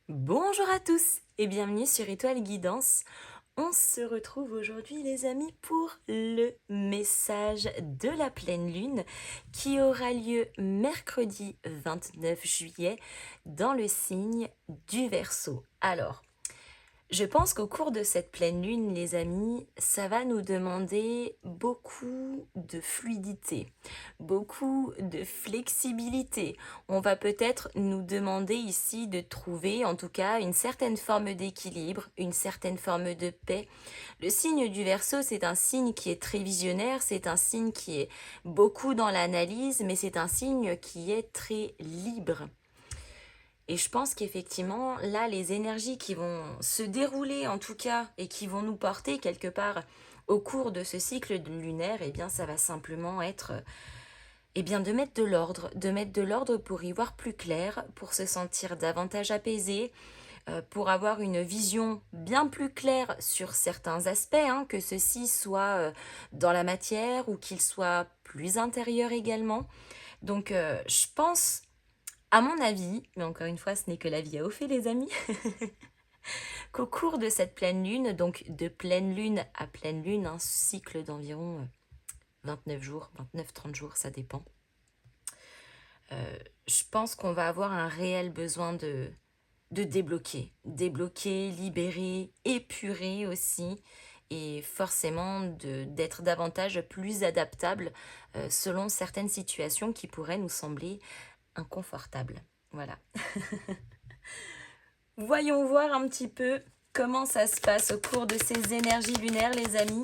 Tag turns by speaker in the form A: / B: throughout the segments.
A: Bonjour à tous et bienvenue sur Étoile Guidance. On se retrouve aujourd'hui les amis pour le message de la pleine lune qui aura lieu mercredi 29 juillet dans le signe du Verseau. Alors, je pense qu'au cours de cette pleine lune, les amis, ça va nous demander beaucoup de fluidité, beaucoup de flexibilité. On va peut-être nous demander ici de trouver, en tout cas, une certaine forme d'équilibre, une certaine forme de paix. Le signe du Verseau, c'est un signe qui est très visionnaire, c'est un signe qui est beaucoup dans l'analyse, mais c'est un signe qui est très libre. Et je pense qu'effectivement, là, les énergies qui vont se dérouler en tout cas et qui vont nous porter quelque part au cours de ce cycle lunaire, eh bien, ça va simplement être de mettre de l'ordre pour y voir plus clair, pour se sentir davantage apaisé, pour avoir une vision bien plus claire sur certains aspects, hein, que ceci soit dans la matière ou qu'il soit plus intérieur également. Donc, je pense à mon avis, mais encore une fois, ce n'est que l'avis à au fait, les amis, qu'au cours de cette pleine lune, donc de pleine lune à pleine lune, un cycle d'environ 29 jours, 29-30 jours, ça dépend. Je pense qu'on va avoir un réel besoin de débloquer, libérer, épurer aussi, et forcément d'être davantage plus adaptable selon certaines situations qui pourraient nous sembler inconfortables. Voilà. Voyons voir un petit peu comment ça se passe au cours de ces énergies lunaires, les amis.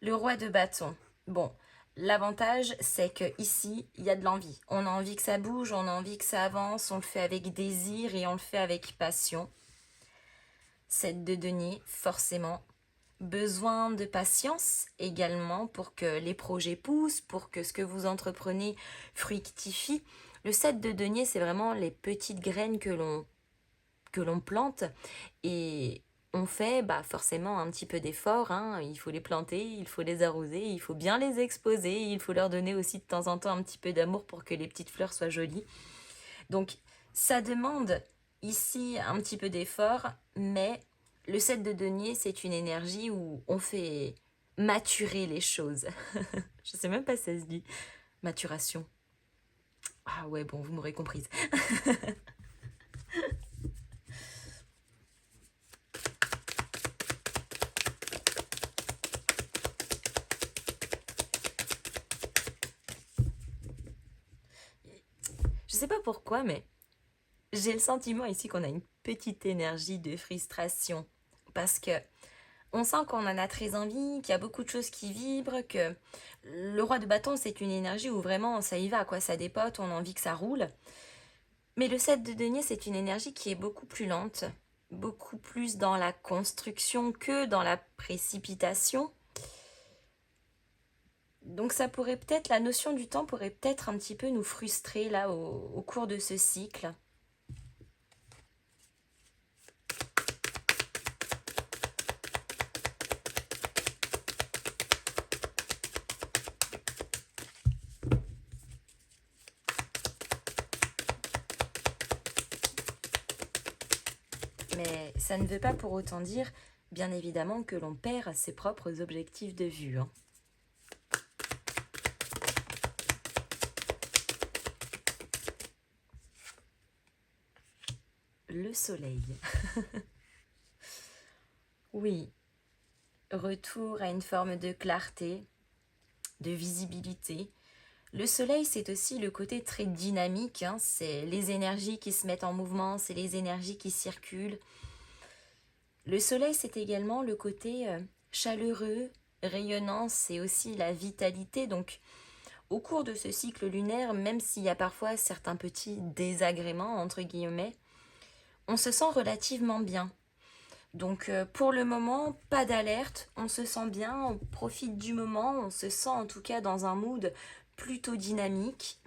A: Le roi de bâton. Bon, l'avantage, c'est que ici, il y a de l'envie. On a envie que ça bouge, on a envie que ça avance, on le fait avec désir et on le fait avec passion. 7 de denier, forcément. Besoin de patience également pour que les projets poussent, pour que ce que vous entreprenez fructifie. Le 7 de denier, c'est vraiment les petites graines que l'on plante et on fait forcément un petit peu d'effort, hein. Il faut les planter, il faut les arroser, il faut bien les exposer, il faut leur donner aussi de temps en temps un petit peu d'amour pour que les petites fleurs soient jolies. Donc ça demande ici un petit peu d'effort, mais le 7 de denier, c'est une énergie où on fait maturer les choses. Je sais même pas si ça se dit. Maturation. Ah ouais, bon, vous m'aurez comprise. Je sais pas pourquoi, mais j'ai le sentiment ici qu'on a une petite énergie de frustration. Parce que on sent qu'on en a très envie, qu'il y a beaucoup de choses qui vibrent, que le roi de bâton, c'est une énergie où vraiment ça y va, quoi, ça dépote, on a envie que ça roule. Mais le 7 de denier, c'est une énergie qui est beaucoup plus lente, beaucoup plus dans la construction que dans la précipitation. Donc ça pourrait peut-être, la notion du temps pourrait peut-être un petit peu nous frustrer là au cours de ce cycle. Mais ça ne veut pas pour autant dire, bien évidemment, que l'on perd ses propres objectifs de vue, hein. Le soleil. Oui, retour à une forme de clarté, de visibilité. Le soleil, c'est aussi le côté très dynamique, hein. C'est les énergies qui se mettent en mouvement, c'est les énergies qui circulent. Le soleil, c'est également le côté chaleureux, rayonnant, c'est aussi la vitalité. Donc, au cours de ce cycle lunaire, même s'il y a parfois certains petits désagréments, entre guillemets, on se sent relativement bien. Donc pour le moment, pas d'alerte, on se sent bien, on profite du moment, on se sent en tout cas dans un mood plutôt dynamique.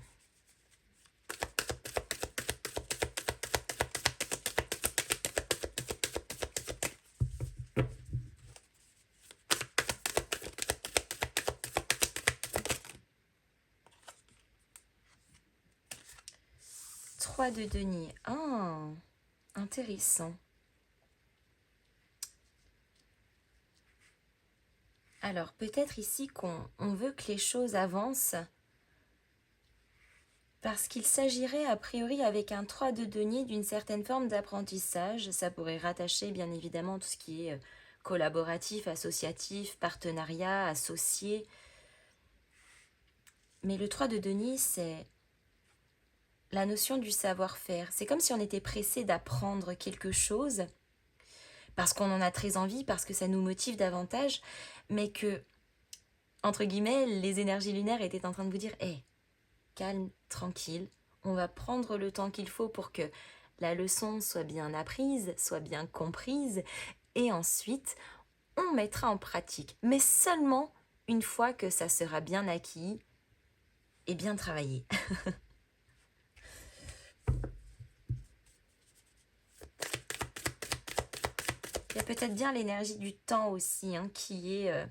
A: 3 de denier. Ah, intéressant. Alors, peut-être ici qu'on veut que les choses avancent parce qu'il s'agirait a priori avec un 3 de denier d'une certaine forme d'apprentissage. Ça pourrait rattacher bien évidemment tout ce qui est collaboratif, associatif, partenariat, associé. Mais le 3 de denier, c'est la notion du savoir-faire. C'est comme si on était pressé d'apprendre quelque chose parce qu'on en a très envie, parce que ça nous motive davantage, mais que, entre guillemets, les énergies lunaires étaient en train de vous dire « Hé, calme, tranquille, on va prendre le temps qu'il faut pour que la leçon soit bien apprise, soit bien comprise, et ensuite, on mettra en pratique, mais seulement une fois que ça sera bien acquis et bien travaillé. » Il y a peut-être bien l'énergie du temps aussi qui est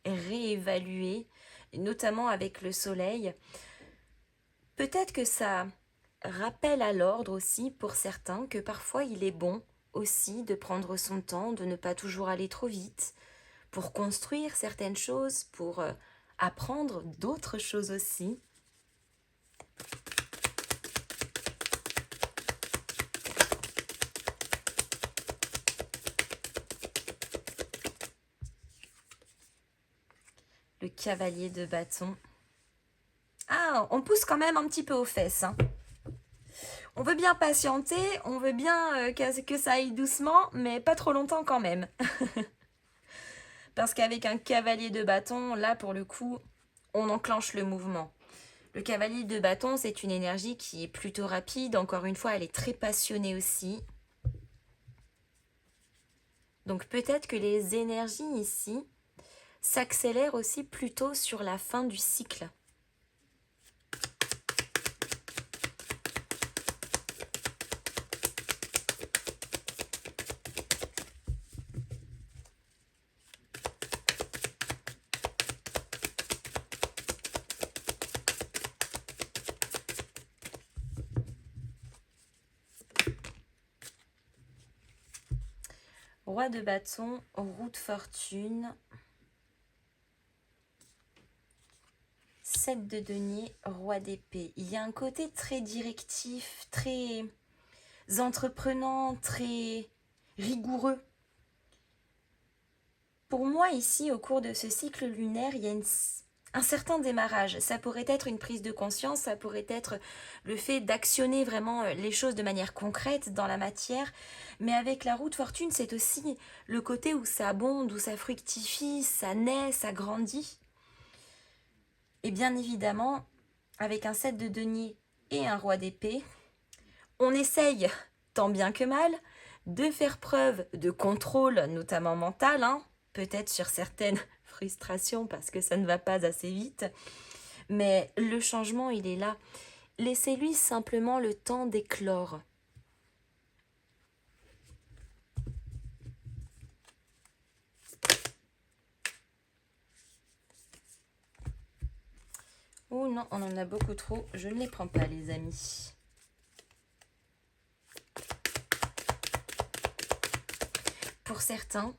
A: réévaluée, notamment avec le soleil. Peut-être que ça rappelle à l'ordre aussi pour certains que parfois il est bon aussi de prendre son temps, de ne pas toujours aller trop vite, pour construire certaines choses, pour apprendre d'autres choses aussi. Le cavalier de bâton. Ah, on pousse quand même un petit peu aux fesses. On veut bien patienter, on veut bien que ça aille doucement, mais pas trop longtemps quand même. Parce qu'avec un cavalier de bâton, là pour le coup, on enclenche le mouvement. Le cavalier de bâton, c'est une énergie qui est plutôt rapide. Encore une fois, elle est très passionnée aussi. Donc peut-être que les énergies ici s'accélèrent aussi plutôt sur la fin du cycle. Roi de bâton, roue de fortune, 7 de denier, roi d'épée. Il y a un côté très directif, très entreprenant, très rigoureux. Pour moi, ici, au cours de ce cycle lunaire, il y a un certain démarrage. Ça pourrait être une prise de conscience, ça pourrait être le fait d'actionner vraiment les choses de manière concrète dans la matière. Mais avec la roue de fortune, c'est aussi le côté où ça abonde, où ça fructifie, ça naît, ça grandit. Et bien évidemment, avec un 7 de denier et un roi d'épée, on essaye, tant bien que mal, de faire preuve de contrôle, notamment mental, peut-être sur certaines frustrations parce que ça ne va pas assez vite. Mais le changement, il est là. Laissez-lui simplement le temps d'éclore. Oh non, on en a beaucoup trop. Je ne les prends pas, les amis. Pour certains,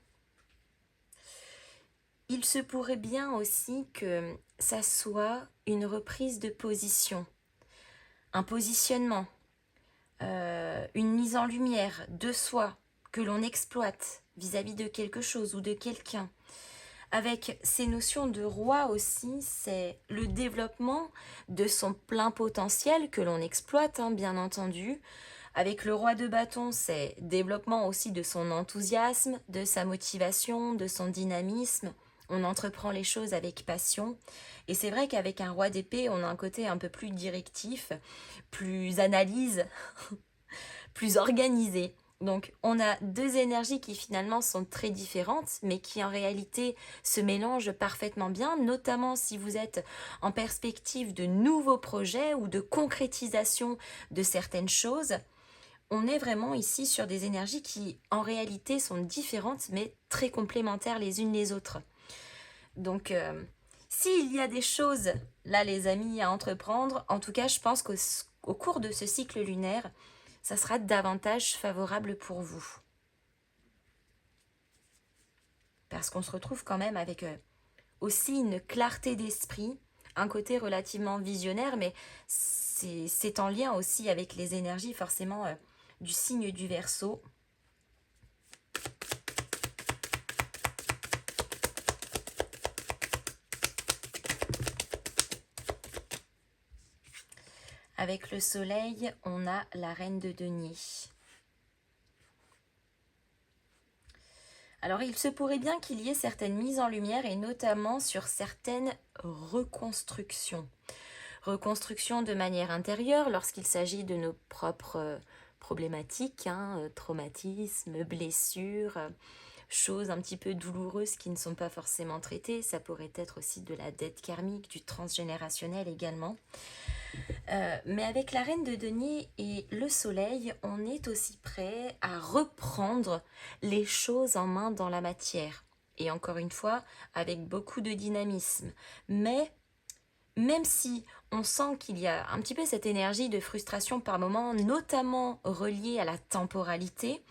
A: il se pourrait bien aussi que ça soit une reprise de position, un positionnement, une mise en lumière de soi que l'on exploite vis-à-vis de quelque chose ou de quelqu'un. Avec ces notions de roi aussi, c'est le développement de son plein potentiel que l'on exploite, bien entendu. Avec le roi de bâton, c'est développement aussi de son enthousiasme, de sa motivation, de son dynamisme. On entreprend les choses avec passion. Et c'est vrai qu'avec un roi d'épée, on a un côté un peu plus directif, plus analyse, plus organisé. Donc on a deux énergies qui finalement sont très différentes, mais qui en réalité se mélangent parfaitement bien, notamment si vous êtes en perspective de nouveaux projets ou de concrétisation de certaines choses. On est vraiment ici sur des énergies qui en réalité sont différentes, mais très complémentaires les unes les autres. Donc s'il y a des choses, là les amis, à entreprendre, en tout cas je pense que au cours de ce cycle lunaire, ça sera davantage favorable pour vous. Parce qu'on se retrouve quand même avec aussi une clarté d'esprit, un côté relativement visionnaire, mais c'est en lien aussi avec les énergies forcément du signe du Verseau. Avec le soleil, on a la reine de denier. Alors il se pourrait bien qu'il y ait certaines mises en lumière et notamment sur certaines reconstructions. Reconstruction de manière intérieure lorsqu'il s'agit de nos propres problématiques, traumatismes, blessures, choses un petit peu douloureuses qui ne sont pas forcément traitées. Ça pourrait être aussi de la dette karmique, du transgénérationnel également. Mais avec la reine de denier et le soleil, on est aussi prêt à reprendre les choses en main dans la matière. Et encore une fois, avec beaucoup de dynamisme. Mais même si on sent qu'il y a un petit peu cette énergie de frustration par moment, notamment reliée à la temporalité,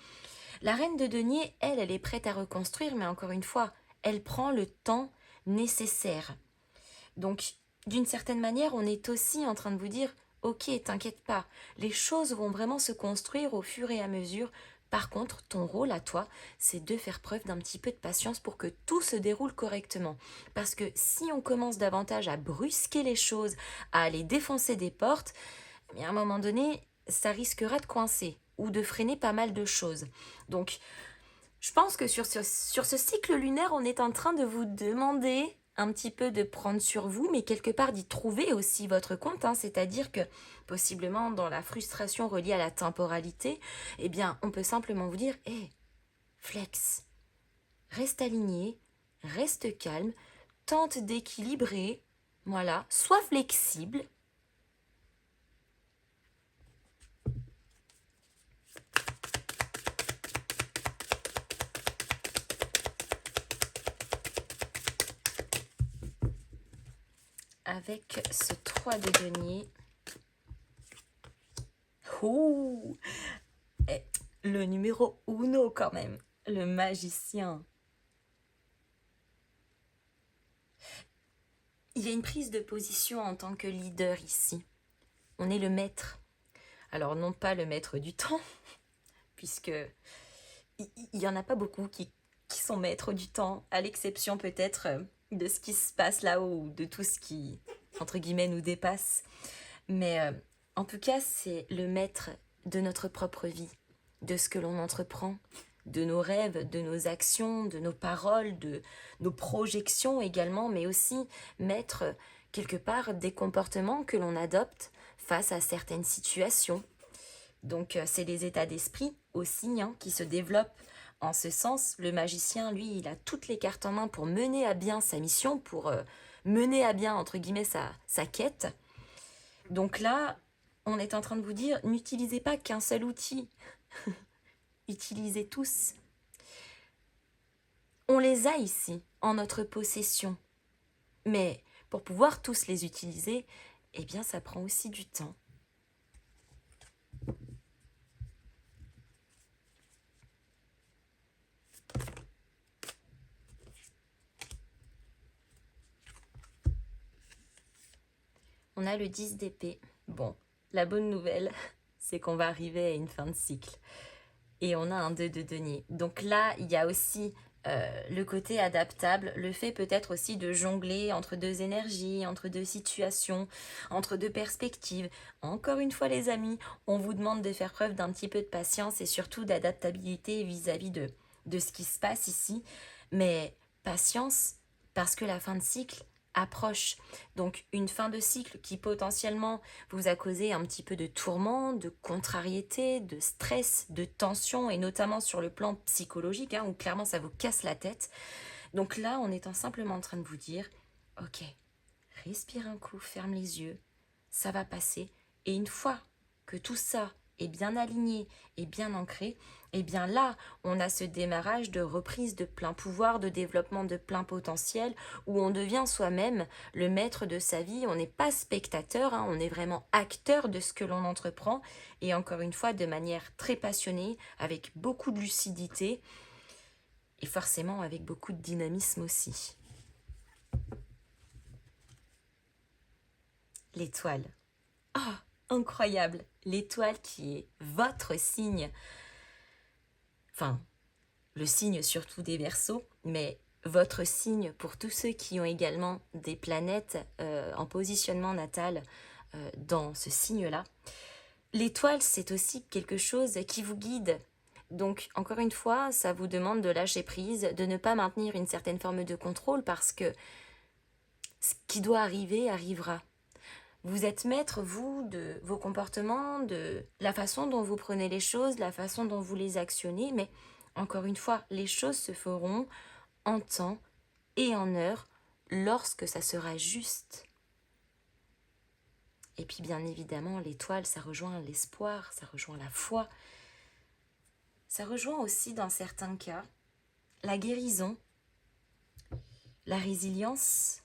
A: la reine de denier, elle est prête à reconstruire, mais encore une fois, elle prend le temps nécessaire. Donc, d'une certaine manière, on est aussi en train de vous dire, ok, t'inquiète pas, les choses vont vraiment se construire au fur et à mesure. Par contre, ton rôle à toi, c'est de faire preuve d'un petit peu de patience pour que tout se déroule correctement. Parce que si on commence davantage à brusquer les choses, à aller défoncer des portes, à un moment donné, ça risquera de coincer ou de freiner pas mal de choses. Donc, je pense que sur ce cycle lunaire, on est en train de vous demander un petit peu de prendre sur vous, mais quelque part d'y trouver aussi votre compte, c'est-à-dire que possiblement dans la frustration reliée à la temporalité, eh bien, on peut simplement vous dire, hé, flex, reste aligné, reste calme, tente d'équilibrer, voilà, sois flexible. Avec ce 3 de denier. Oh, le numéro uno quand même, le magicien. Il y a une prise de position en tant que leader ici. On est le maître. Alors non pas le maître du temps, puisque il n'y en a pas beaucoup qui sont maîtres du temps, à l'exception peut-être de ce qui se passe là-haut, ou de tout ce qui, entre guillemets, nous dépasse. Mais en tout cas, c'est le maître de notre propre vie, de ce que l'on entreprend, de nos rêves, de nos actions, de nos paroles, de nos projections également, mais aussi maître quelque part des comportements que l'on adopte face à certaines situations. Donc c'est les états d'esprit aussi qui se développent en ce sens. Le magicien, lui, il a toutes les cartes en main pour mener à bien sa mission, pour mener à bien, entre guillemets, sa quête. Donc là, on est en train de vous dire, n'utilisez pas qu'un seul outil. Utilisez tous. On les a ici, en notre possession. Mais pour pouvoir tous les utiliser, eh bien, ça prend aussi du temps. On a le 10 d'épée. Bon, la bonne nouvelle, c'est qu'on va arriver à une fin de cycle. Et on a un 2 de denier. Donc là, il y a aussi le côté adaptable, le fait peut-être aussi de jongler entre deux énergies, entre deux situations, entre deux perspectives. Encore une fois les amis, on vous demande de faire preuve d'un petit peu de patience et surtout d'adaptabilité vis-à-vis de ce qui se passe ici. Mais patience parce que la fin de cycle approche. Donc une fin de cycle qui potentiellement vous a causé un petit peu de tourment, de contrariété, de stress, de tension, et notamment sur le plan psychologique, où clairement ça vous casse la tête. Donc là, on est simplement en train de vous dire, ok, respire un coup, ferme les yeux, ça va passer, et une fois que tout ça est bien aligné et bien ancré, et bien là, on a ce démarrage de reprise de plein pouvoir, de développement de plein potentiel, où on devient soi-même le maître de sa vie. On n'est pas spectateur, hein, on est vraiment acteur de ce que l'on entreprend, et encore une fois, de manière très passionnée, avec beaucoup de lucidité, et forcément avec beaucoup de dynamisme aussi. L'étoile. Ah, incroyable! L'étoile qui est votre signe. Enfin, le signe surtout des Verseaux, mais votre signe pour tous ceux qui ont également des planètes en positionnement natal dans ce signe-là. L'étoile, c'est aussi quelque chose qui vous guide. Donc, encore une fois, ça vous demande de lâcher prise, de ne pas maintenir une certaine forme de contrôle parce que ce qui doit arriver arrivera. Vous êtes maître, vous, de vos comportements, de la façon dont vous prenez les choses, la façon dont vous les actionnez, mais encore une fois, les choses se feront en temps et en heure lorsque ça sera juste. Et puis bien évidemment, l'étoile, ça rejoint l'espoir, ça rejoint la foi. Ça rejoint aussi, dans certains cas, la guérison, la résilience.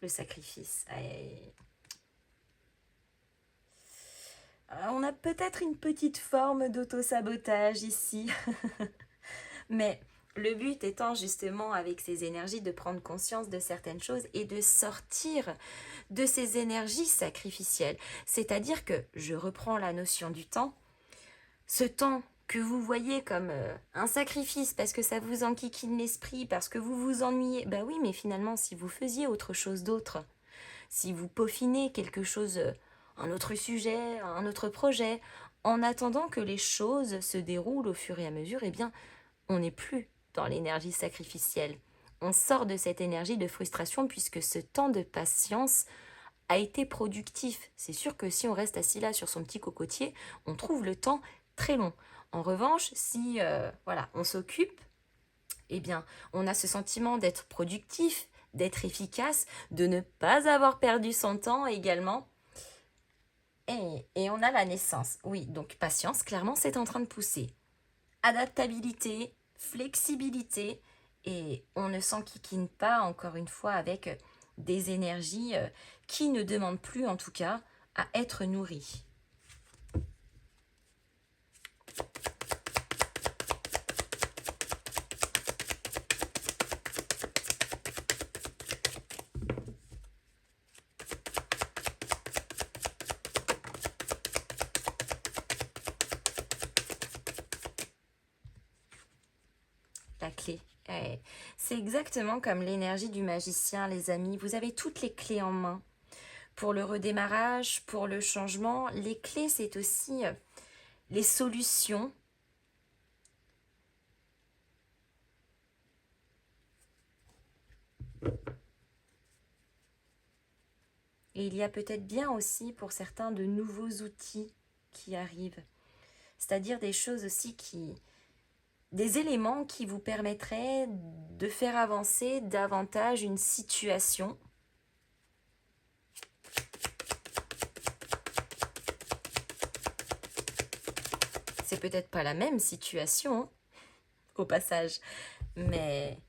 A: Le sacrifice. On a peut-être une petite forme d'auto-sabotage ici. Mais le but étant justement avec ces énergies de prendre conscience de certaines choses et de sortir de ces énergies sacrificielles. C'est-à-dire que, je reprends la notion du temps, ce temps que vous voyez comme un sacrifice parce que ça vous enquiquine l'esprit, parce que vous vous ennuyez, bah oui, mais finalement si vous faisiez autre chose d'autre, si vous peaufinez quelque chose, un autre sujet, un autre projet, en attendant que les choses se déroulent au fur et à mesure, eh bien, on n'est plus dans l'énergie sacrificielle. On sort de cette énergie de frustration puisque ce temps de patience a été productif. C'est sûr que si on reste assis là sur son petit cocotier, on trouve le temps très long. En revanche, si voilà, on s'occupe, eh bien, on a ce sentiment d'être productif, d'être efficace, de ne pas avoir perdu son temps également. Et on a la naissance. Oui, donc patience, clairement, c'est en train de pousser. Adaptabilité, flexibilité, et on ne s'enquiquine pas, encore une fois, avec des énergies qui ne demandent plus, en tout cas, à être nourries. La clé. C'est exactement comme l'énergie du magicien, les amis. Vous avez toutes les clés en main. Pour le redémarrage, pour le changement, les clés, c'est aussi les solutions. Et il y a peut-être bien aussi pour certains de nouveaux outils qui arrivent. C'est-à-dire des choses aussi des éléments qui vous permettraient de faire avancer davantage une situation. C'est peut-être pas la même situation, au passage, mais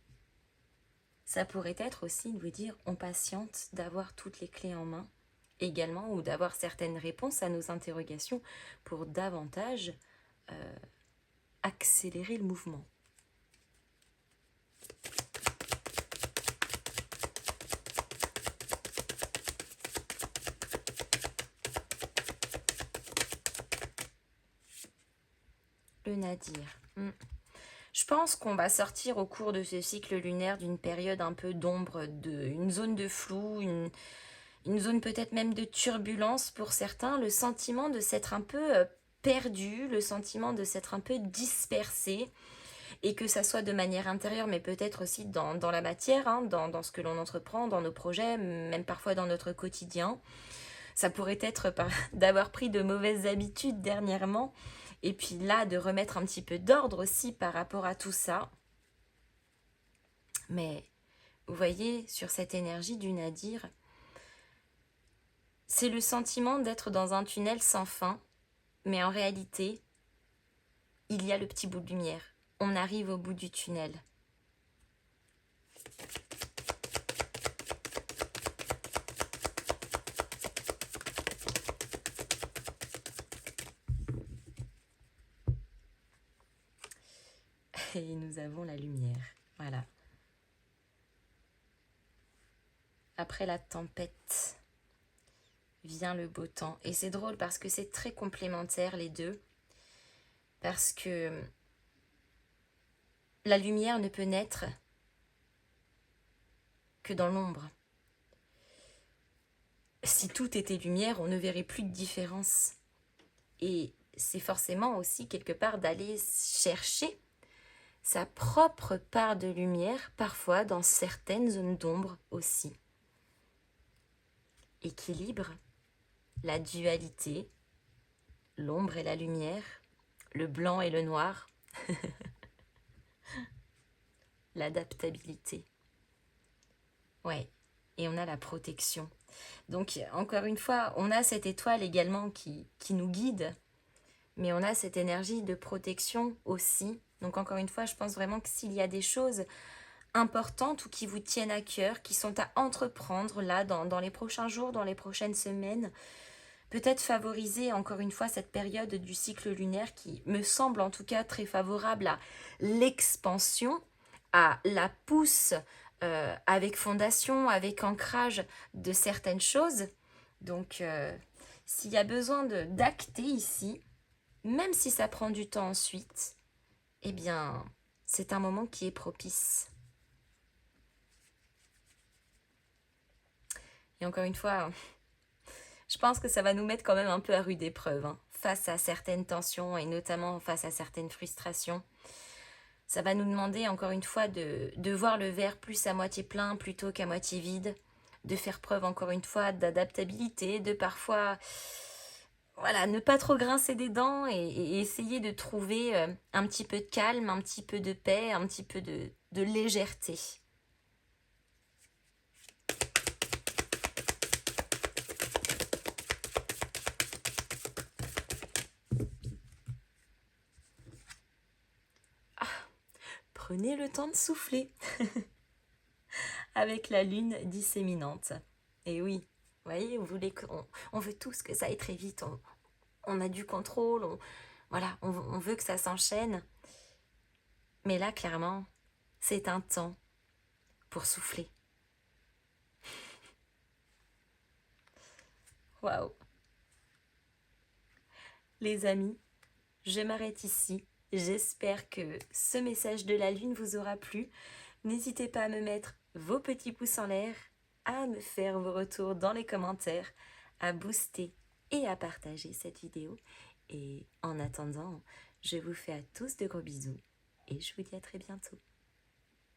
A: ça pourrait être aussi de vous dire on patiente, d'avoir toutes les clés en main également, ou d'avoir certaines réponses à nos interrogations pour davantage accélérer le mouvement. Le nadir. Je pense qu'on va sortir au cours de ce cycle lunaire d'une période un peu d'ombre, une zone de flou, une zone peut-être même de turbulence pour certains, le sentiment de s'être un peu perdu, le sentiment de s'être un peu dispersé, et que ça soit de manière intérieure, mais peut-être aussi dans la matière, hein, dans ce que l'on entreprend, dans nos projets, même parfois dans notre quotidien. Ça pourrait être d'avoir pris de mauvaises habitudes dernièrement, et puis là, de remettre un petit peu d'ordre aussi par rapport à tout ça. Mais vous voyez, sur cette énergie du Nadir, c'est le sentiment d'être dans un tunnel sans fin, mais en réalité, il y a le petit bout de lumière. On arrive au bout du tunnel. Et nous avons la lumière. Voilà. Après la tempête vient le beau temps. Et c'est drôle parce que c'est très complémentaire les deux. Parce que la lumière ne peut naître que dans l'ombre. Si tout était lumière, on ne verrait plus de différence. Et c'est forcément aussi quelque part d'aller chercher sa propre part de lumière, parfois dans certaines zones d'ombre aussi. Équilibre, la dualité, l'ombre et la lumière, le blanc et le noir, l'adaptabilité. Ouais, et on a la protection. Donc, encore une fois, on a cette étoile également qui nous guide, mais on a cette énergie de protection aussi. Donc, encore une fois, je pense vraiment que s'il y a des choses importantes ou qui vous tiennent à cœur, qui sont à entreprendre là dans les prochains jours, dans les prochaines semaines, peut-être favoriser encore une fois cette période du cycle lunaire qui me semble en tout cas très favorable à l'expansion, à la pousse avec fondation, avec ancrage de certaines choses. Donc s'il y a besoin d'acter ici, même si ça prend du temps ensuite, eh bien c'est un moment qui est propice. Et encore une fois, je pense que ça va nous mettre quand même un peu à rude épreuve, hein, face à certaines tensions et notamment face à certaines frustrations. Ça va nous demander encore une fois de voir le verre plus à moitié plein plutôt qu'à moitié vide, de faire preuve encore une fois d'adaptabilité, de parfois voilà, ne pas trop grincer des dents et essayer de trouver un petit peu de calme, un petit peu de paix, un petit peu de légèreté. Prenez le temps de souffler avec la lune disséminante. Et oui, vous voyez, on veut tous que ça aille très vite, on a du contrôle, voilà, on veut que ça s'enchaîne. Mais là, clairement, c'est un temps pour souffler. Waouh! Les amis, je m'arrête ici. J'espère que ce message de la lune vous aura plu. N'hésitez pas à me mettre vos petits pouces en l'air, à me faire vos retours dans les commentaires, à booster et à partager cette vidéo. Et en attendant, je vous fais à tous de gros bisous et je vous dis à très bientôt.